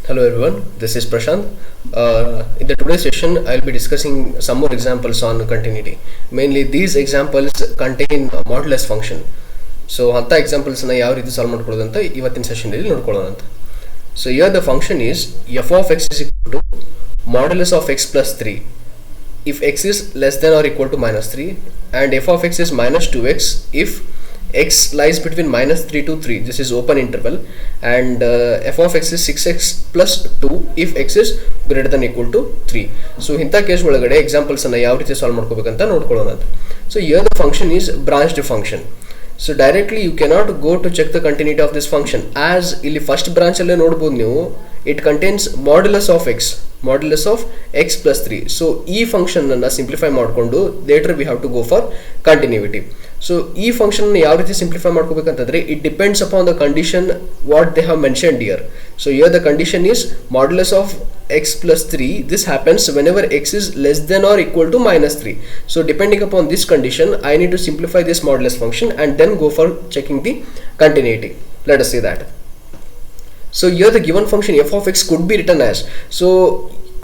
Hello everyone, this is Prashant. In the today's session, I'll be discussing some more examples on continuity. Mainly these examples contain a modulus function. So ಅಂತ examples ನ ಯಾವ ರೀತಿ solve ಮಾಡ್ಕೊಳ್ಳೋದು ಅಂತ ಇವತ್ತಿನ session ಅಲ್ಲಿ ನೋಡ್ಕೊಳ್ಳೋಣ ಅಂತ. So here the function is f of x is equal to modulus of x plus 3 if x is less than or equal to minus 3 and f of x is minus 2x if x lies between minus 3 to 3. This is open interval, and f of x is 6x plus 2 if x is greater than equal to 3. So ಇಂಥ case ಒಳಗಡೆ examples ಅನ್ನ ಯಾವ ರೀತಿ solve ಮಾಡ್ಕೋಬೇಕಂತ ನೋಡ್ಕೊಳ್ಳೋಣ. So here the function is branched function. So directly you cannot go to check the continuity of this function, as ಇಲ್ಲಿ first branch ಅಲ್ಲೇ ನೋಡಬಹುದು ನೀವು, it contains modulus of x plus 3. So ಈ function ಅನ್ನ simplify ಮಾಡಿಕೊಂಡು later we have to go for continuity. So ಈ function ಯಾವ ರೀತಿ simplify ಮಾಡ್ಕೋಬೇಕಂತಂದ್ರೆ it depends upon the condition what they have mentioned here. So here the condition is modulus of x plus 3. This happens whenever x is less than or equal to minus 3. So depending upon this condition, I need to simplify this modulus function and then go for checking the continuity. Let us see that. So here the given function f of x could be written as, so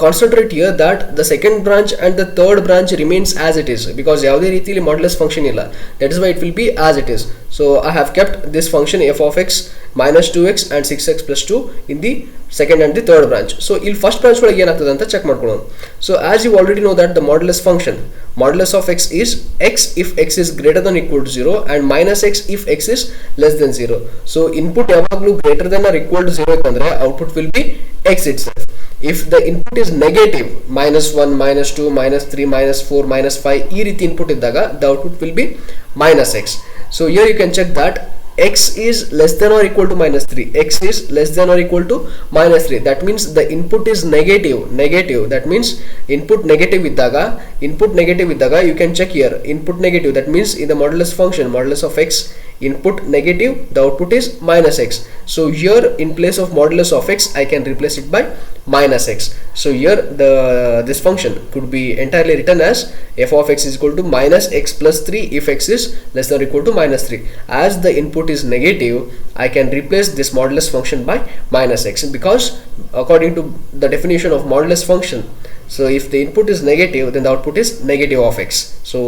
concentrate here that the second branch and the third branch remains as it is, because ಯಾವುದೇ ರೀತಿಯಲ್ಲಿ modulus function ಇಲ್ಲ, that is why it will be as it is. So I have kept this function f of x minus 2x and 6x plus 2 in the second and the third branch. So ಇಲ್ಲಿ first branch ಒಳಗೆ ಏನಾಗ್ತದೆ ಅಂತ check ಮಾಡ್ಕೊಳ್ಳೋಣ. So as you already know that the modulus function, modulus of x is x if x is greater than equal to 0 and minus x if x is less than 0. So input ಯಾವಾಗಲೂ greater than or equal to 0 ಅಂದ್ರೆ output will be x itself. If the input is negative, minus 1, minus 2, minus 3, minus 4, minus 5, ಈ ರೀತಿ input ಇದ್ದಾಗ the output will be minus x. So here you can check that x is less than or equal to minus 3, x is less than or equal to minus 3. That means the input is negative. That means input negative ಇದ್ದಾಗ you can check here input negative. That means in the modulus function, modulus of x, input negative, the output is minus x. So here in place of modulus of x, I can replace it by minus x. So here this function could be entirely written as f of x is equal to minus x plus 3 if x is less than or equal to minus 3. As the input is negative, I can replace this modulus function by minus x, because according to the definition of modulus function, so if the input is negative, then the output is negative of x. So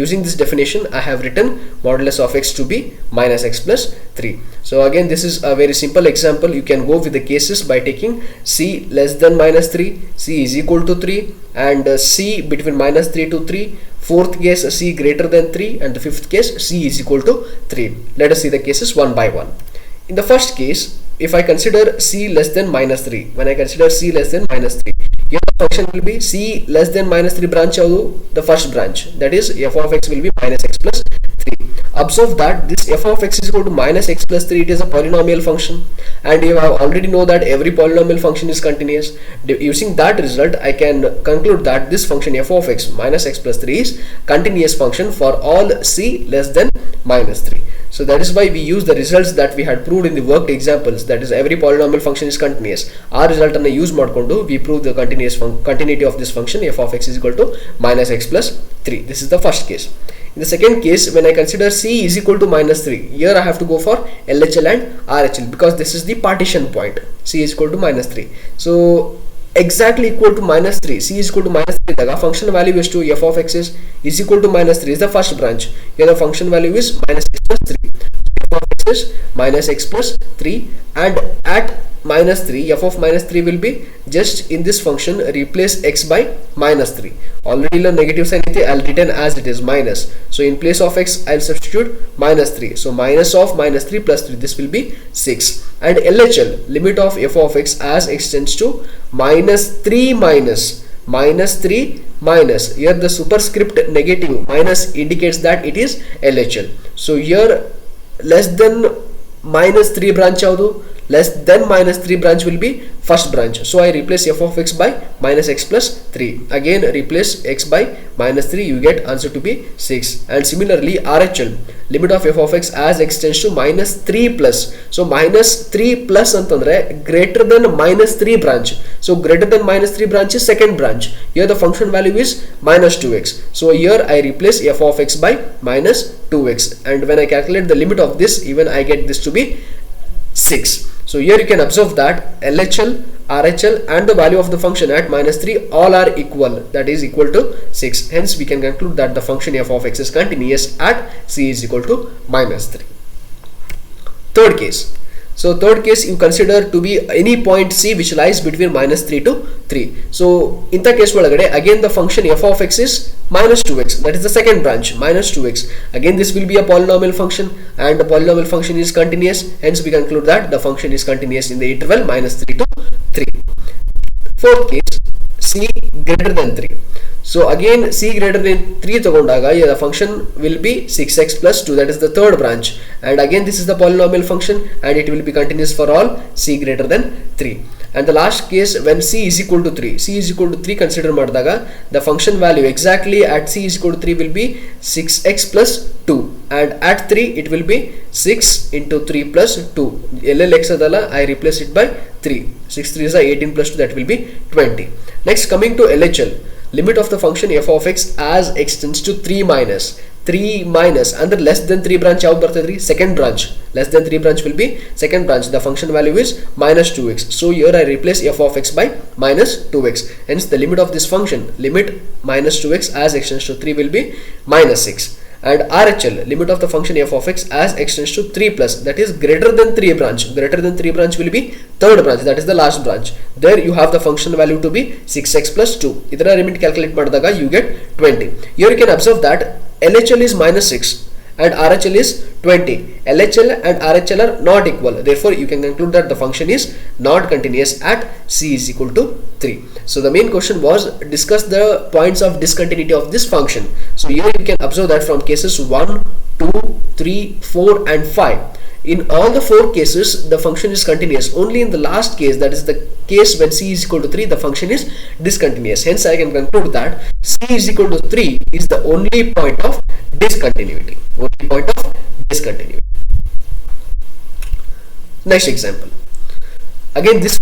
using this definition, I have written modulus of x to be minus x plus 3. So again, this is a very simple example. You can go with the cases by taking c less than minus 3, c is equal to 3, and c between minus 3 to 3, fourth case c greater than 3, and the fifth case c is equal to 3. Let us see the cases one by one. In the first case, if I consider c less than minus 3, when I consider c less than minus 3, here the function will be c less than minus 3 branch of the first branch, that is f of x will be minus x plus 3. Observe that this f of x is equal to minus x plus 3, it is a polynomial function, and you have already know that every polynomial function is continuous. Using that result, I can conclude that this function f of x minus x plus 3 is continuous function for all c less than minus 3. So that is why we use the results that we had proved in the worked examples, that is every polynomial function is continuous. Our result ಅನ್ನು use ಮಾಡಿಕೊಂಡು we prove the continuity of this function f of x is equal to minus x plus 3. This is the first case. In the second case, when I consider c is equal to minus 3, here I have to go for LHL and RHL, because this is the partition point. c is equal to minus 3. So exactly equal to minus 3, c is equal to minus 3 daga function value is to f of x is equal to minus 3 is the first branch. Here the function value is minus x plus 3. F of x is minus x plus 3, and at minus 3, f of minus 3 will be just in this function replace x by minus 3. Already the negative sign I'll return as it is minus. So in place of x, I'll substitute minus 3. So minus of minus 3 plus 3, this will be 6. And LHL, limit of f of x as x tends to minus 3 minus 3 minus. Here the superscript negative minus indicates that it is LHL. So here less than minus 3 branch ಯಾವುದು, less than minus 3 branch will be first branch. So I replace f of x by minus x plus 3. Again replace x by minus 3, you get answer to be 6. And similarly RHL, limit of f of x as x tends to minus 3 plus. So minus 3 plus ಅಂತಂದ್ರೆ greater than minus 3 branch. So greater than minus 3 branch is second branch. Here the function value is minus 2x. So here I replace f of x by minus 2x. And when I calculate the limit of this, even I get this to be 6. So here you can observe that LHL, RHL and the value of the function at -3 all are equal, that is equal to 6. Hence we can conclude that the function f of x is continuous at c is equal to -3. Third case. So third case you consider to be any point c which lies between -3 to 3. So in the case again the function f of x is -2x, that is the second branch, -2x. Again this will be a polynomial function and the polynomial function is continuous. Hence we conclude that the function is continuous in the interval -3 to 3. Fourth case, c greater than 3. So again c greater than 3 tagondaga the function will be 6x plus 2, that is the third branch, and again this is the polynomial function and it will be continuous for all c greater than 3. And the last case, when c is equal to 3, c is equal to 3 consider madidaga the function value exactly at c is equal to 3 will be 6x plus 2, and at 3 it will be 6 into 3 plus 2. LLX adala, I replace it by 3. 6 3 is 18 plus 2, that will be 20. Next, coming to LHL, limit of the function f of x as x tends to 3 minus under less than 3 branch yav bartadri, second branch. Less than 3 branch will be second branch. The function value is -2x. So here I replace f of x by -2x. Hence the limit of this function, limit -2x as x tends to 3 will be -6. And RHL, limit of the function f of x as x tends to 3 plus, that is greater than 3 branch. Greater than 3 branch will be third branch, that is the last branch. There you have the function value to be 6x plus 2. Idra limit calculate madidaga you get 20. Here you can observe that LHL is -6 and RHL is 20. LHL and RHL are not equal. Therefore, you can conclude that the function is not continuous at c is equal to 3. So the main question was discuss the points of discontinuity of this function. So here you can observe that from cases 1, 2, 3, 4 and 5. In all the 4 cases, the function is continuous. Only in the last case, that is the case when c is equal to 3, the function is discontinuous. Hence, I can conclude that c is equal to 3 is the only point of discontinuity. Only point of discontinuity. Next example. Again, this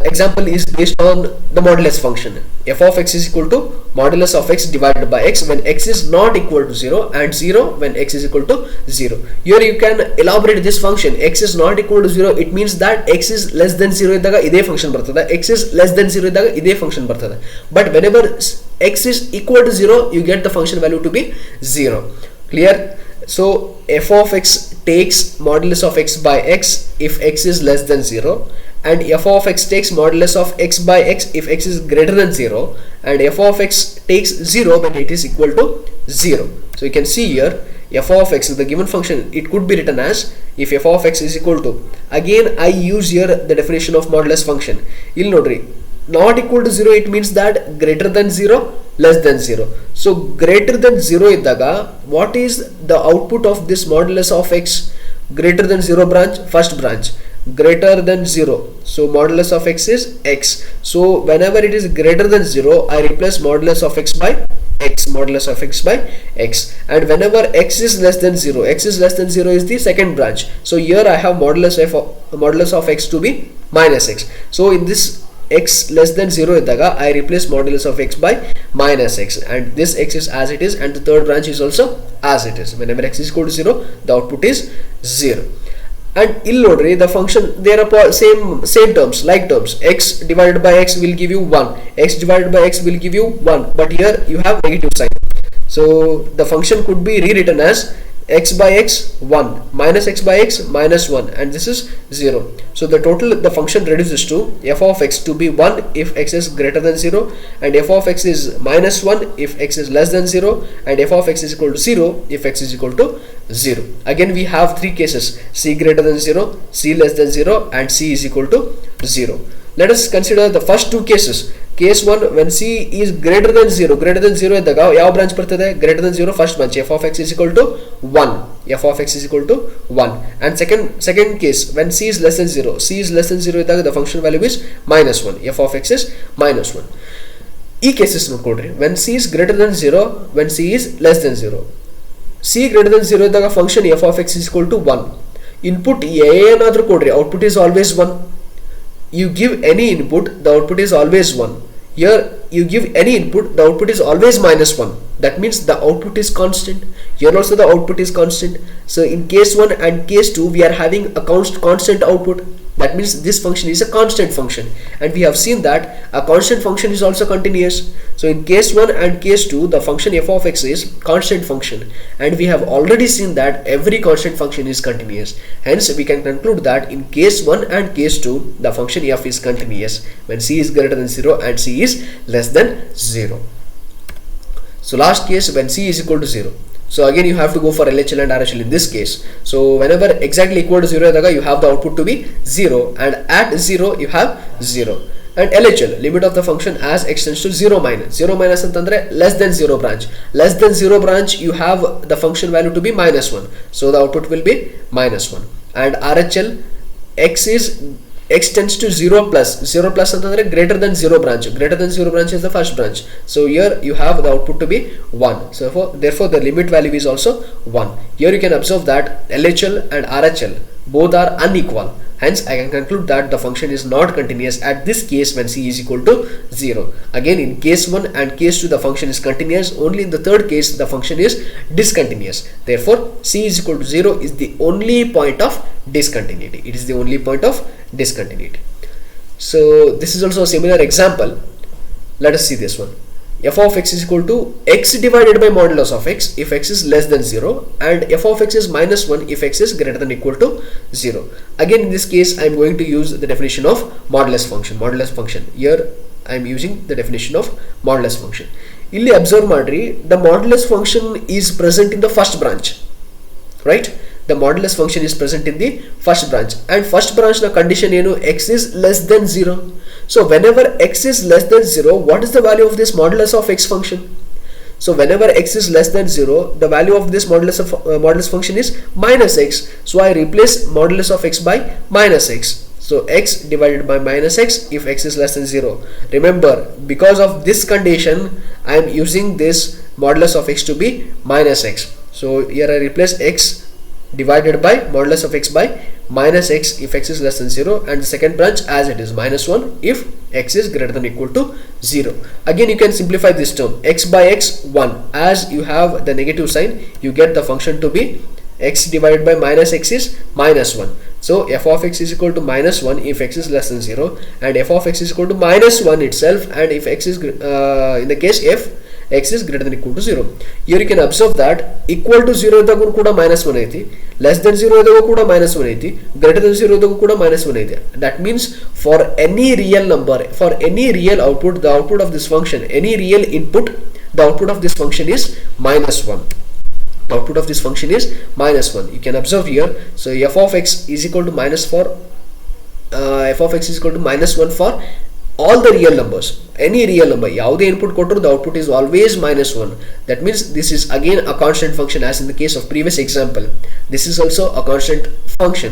example is based on the modulus function. F of x is equal to modulus of x divided by x when x is not equal to 0 and 0 when x is equal to 0. Here you can elaborate this function. X is not equal to 0. It means that x is less than 0 iddaga ide function bartada. X is less than 0 iddaga ide function bartada. But whenever x is equal to 0, you get the function value to be 0. Clear? So f of x takes modulus of x by x if x is less than 0, and f of x takes modulus of x by x if x is greater than 0, and f of x takes 0 when it is equal to 0. So you can see here f of x, the given function, it could be written as if f of x is equal to, again I use here the definition of modulus function. You'll note not equal to 0, it means that greater than 0, less than 0. So greater than 0 iddaga, what is the output of this modulus of x? Greater than 0 branch, first branch. Greater than 0, so modulus of x is x. So whenever it is greater than 0, I replace modulus of x by x, modulus of x by x. And whenever x is less than 0, x is less than 0 is the second branch. So here I have modulus of x to be -x. So in this x less than 0 iddaga, I replace modulus of x by -x, and this x is as it is, and the third branch is also as it is. Whenever x is equal to 0, the output is 0. And ill nodri, the function, there are same terms, like terms. X divided by x will give you 1, x divided by x will give you 1, but here you have negative sign. So the function could be rewritten as x by x 1 minus x by x minus 1, and this is 0. So the function reduces to f of x to be 1 if x is greater than 0, and f of x is -1 if x is less than 0, and f of x is equal to 0 if x is equal to 0. Again we have 3 cases: c greater than 0, c less than 0, and c is equal to 0. Let us consider the first 2 cases. Case 1, when c is greater than 0 iddaga yav branch bartade? Greater than 0 first branch, f of x is equal to 1, f of x is equal to 1. And second case, when c is less than 0, c is less than 0 iddaga the function value is -1, f of x is -1. E cases nodkodri, when c is greater than 0, when c is less than 0. C greater than 0 iddaga function f of x is equal to 1. Input ಏನಾದರೂ ಕೊಡ್ರಿ, output is always 1. You give any input, the output is always 1. Here you give any input, the output is always -1. That means the output is constant. Here also the output is constant. So in case 1 and case 2 we are having a constant output. That means this function is a constant function, and we have seen that a constant function is also continuous. So in case 1 and case 2, the function f of x is constant function, and we have already seen that every constant function is continuous. Hence we can conclude that in case 1 and case 2, the function f is continuous when c is greater than 0 and c is less than 0. So last case, when c is equal to 0. So again you have to go for LHL and RHL in this case. So whenever exactly equal to 0 idaga, you have the output to be 0, and at 0 you have 0. And LHL, limit of the function as x tends to 0 minus. 0 minus antandre less than 0 branch. Less than 0 branch, you have the function value to be minus 1. So the output will be minus 1. And RHL, x tends to 0 plus. 0 plus antandre greater than 0 branch. Greater than 0 branch is the first branch. So here you have the output to be 1. So therefore the limit value is also 1. Here you can observe that LHL and RHL both are unequal. Hence I can conclude that the function is not continuous at this case when c is equal to 0. Again in case 1 and case 2, the function is continuous. Only in the third case the function is discontinuous. Therefore c is equal to 0 is the only point of discontinuity. It is the only point of discontinuity. So this is also a similar example. Let us see this one. F of x is equal to x divided by modulus of x if x is less than 0, and f of x is minus 1 if x is greater than equal to 0. Again in this case I am going to use the definition of modulus function. Here I am using the definition of modulus function. Illi observe madri, the modulus function is present in the first branch, right? The modulus function is present in the first branch, and first branch na condition enu, x is less than 0. So whenever x is less than 0, what is the value of this modulus of x function? So whenever x is less than 0, the value of this modulus function is minus x. So I replace modulus of x by minus x. So x divided by minus x if x is less than 0. Remember, because of this condition I am using this modulus of x to be minus x. So here I replace x divided by modulus of x by minus x if x is less than 0, and the second branch as it is minus 1 if x is greater than equal to 0. Again you can simplify this term, x by x 1, as you have the negative sign you get the function to be x divided by minus x is minus 1. So f of x is equal to minus 1 if x is less than 0, and f of x is equal to minus 1 itself, and if x is in the case if x is greater than equal to 0. Here you can observe that equal to 0 idagu kuda minus 1 aiti, less than 0 idagu kuda minus 1 aiti, greater than 0 idagu kuda minus 1 aiti. That means for any real number, for any real output, the output of this function, any real input, the output of this function is minus 1. The output of this function is minus 1. You can observe here. So f of x is equal to minus f of x is equal to minus 1 for all the real numbers. Any real number, ಯಾವುದೇ input ಕೊಟ್ಟರು, the output is always minus 1. That means this is again a constant function, as in the case of previous example. This is also a constant function,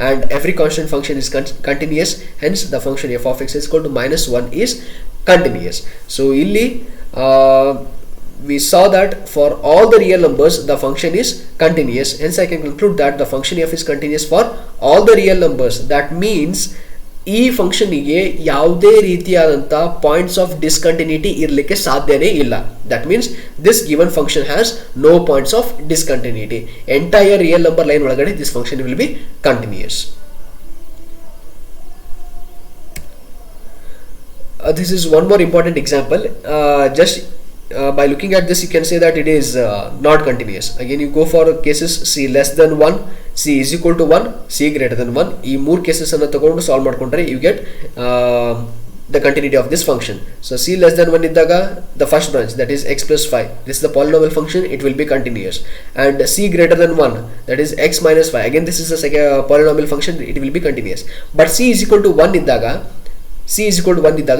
and every constant function is continuous. Hence the function f of x is equal to minus 1 is continuous. So illi we saw that for all the real numbers the function is continuous. Hence I can conclude that the function f is continuous for all the real numbers. That means ಈ ಫಂಕ್ಷನ್ಗೆ ಯಾವುದೇ ರೀತಿಯಾದಂಥ points of discontinuity ಇರಲಿಕ್ಕೆ ಸಾಧ್ಯನೇ ಇಲ್ಲ. That means this given function has no points of discontinuity. Entire real number line ಒಳಗಡೆ this function will be continuous. This is one more important example. Just by looking at this you can say that it is not continuous. Again you go for cases c less than 1, c is equal to 1, c greater than 1. ಈ ಮೂರು cases ಅನ್ನು ತಗೊಂಡು solve ಮಾಡ್ಕೊಂಡ್ರೆ you get the continuity of this function. So c less than 1 ಇದ್ದಾಗ the first branch, that is x plus 5, this is the polynomial function, it will be continuous. And c greater than 1, that is x minus 5, again this is the second polynomial function, it will be continuous. But c is equal to 1 ಇದ್ದಾಗ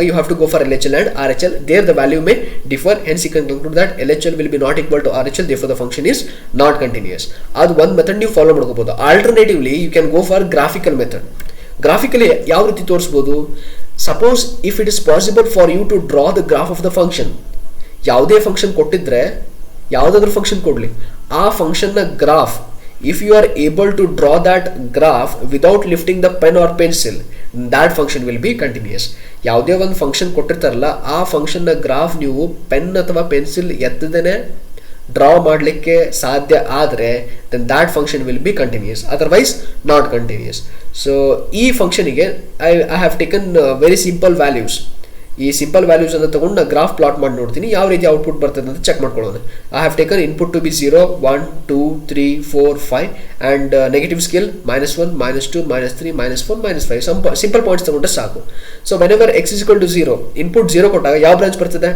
you have to go for LHL and RHL. There the value may differ. Hence you can conclude that LHL will be not equal to RHL. Therefore the function is not continuous. Ad one method you follow madkobodu. Alternatively you can go for graphical method. Graphically yav riti torisbodu. Suppose if it is possible for you to draw the graph of the function. Yavade function kottidre yavadadru function kodli, ಆ function na graph, if you are able to draw that graph without lifting the pen or pencil, that function will be continuous. ಯಾವುದೇ ಒಂದು function ಕೊಟ್ಟಿರ್ತಾರಲ್ಲ, ಆ ಫಂಕ್ಷನ್ನ graph ನೀವು pen ಅಥವಾ pencil ಎತ್ತದೇನೆ draw ಮಾಡಲಿಕ್ಕೆ ಸಾಧ್ಯ ಆದರೆ then that function will be continuous, otherwise not continuous. So ಈ ಫಂಕ್ಷನಿಗೆ I have taken very simple values. ಈ ಸಿಂಪಲ್ ವ್ಯಾಲ್ಯೂಸ್ ಅನ್ನು ತಗೊಂಡು ನಾನು ಗ್ರಾಫ್ ಪ್ಲಾಟ್ ಮಾಡಿ ನೋಡ್ತೀನಿ, ಯಾವ ರೀತಿ ಔಟ್ಪುಟ್ ಬರ್ತದೆ ಅಂತ ಚೆಕ್ ಮಾಡ್ಕೊಳ್ಳೋಣ. I have taken input to be 0, 1, 2, 3, 4, 5 and negative scale -1, -2, -3, -4, -5 simple points ತಗೊಂಡ್ರೆ ಸಾಕು. So whenever x is equal to 0, input 0 ಕೊಟ್ಟಾಗ ಯಾವ ಬ್ರಾಂಚ್ ಬರ್ತದೆ?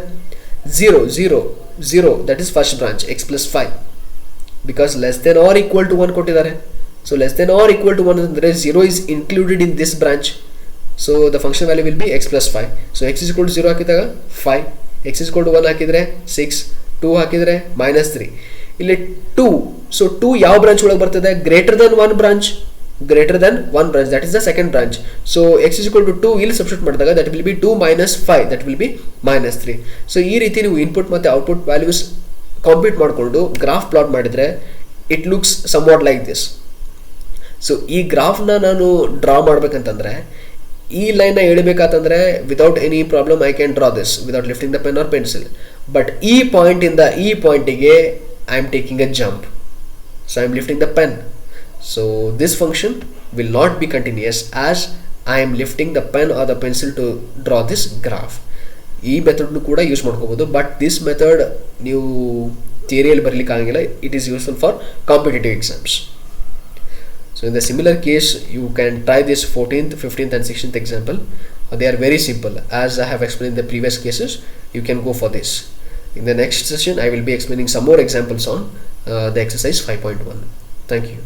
0, 0, 0, that is first branch x plus 5, because less than or equal to 1 ಕೊಟ್ಟಿದ್ದಾರೆ. So less than or equal to 1 ಅಂದರೆ 0 is included in this branch. So the function value will be x plus 5. So x is equal to 0 ಹಾಕಿದಾಗ 5, x is equal to 1 ಹಾಕಿದರೆ 6, 2 ಹಾಕಿದರೆ -3. ಇಲ್ಲಿ 2, so 2 ಯಾವ branch ಒಳಗೆ ಬರ್ತದೆ? Greater than 1 branch, that is the second branch. So x is equal to 2 ಇಲ್ಲಿ substitute ಮಾಡಿದಾಗ that will be 2 minus 5, that will be -3. So ಈ ರೀತಿ ನೀವು ಇನ್ಪುಟ್ ಮತ್ತು ಔಟ್ಪುಟ್ ವ್ಯಾಲ್ಯೂಸ್ ಕಾಂಪ್ಯೂಟ್ ಮಾಡಿಕೊಂಡು ಗ್ರಾಫ್ ಪ್ಲಾಟ್ ಮಾಡಿದರೆ it looks somewhat like this. So ಈ ಗ್ರಾಫ್ನ ನಾನು ಡ್ರಾ ಮಾಡ್ಬೇಕಂತಂದರೆ ಈ ಲೈನ್ನ ಎಳಿಬೇಕಾತಂದರೆ without any problem I can draw this without lifting the pen or pencil. But ಈ ಪಾಯಿಂಟಿಂದ ಈ ಪಾಯಿಂಟಿಗೆ I am taking a jump, so I am lifting the pen. So this function will not be continuous as I am lifting the pen or the pencil to draw this graph. ಈ ಮೆಥಡ್ನು ಕೂಡ use ಮಾಡ್ಕೋಬೋದು, but this method ನೀವು ಥಿಯರಿಯಲ್ಲಿ ಬರಲಿಕ್ಕೆ ಆಗಂಗಿಲ್ಲ. It is useful for competitive exams. So in the similar case, you can try this 14th, 15th and 16th example. They are very simple. As I have explained in the previous cases, you can go for this. In the next session, I will be explaining some more examples on the exercise 5.1. Thank you.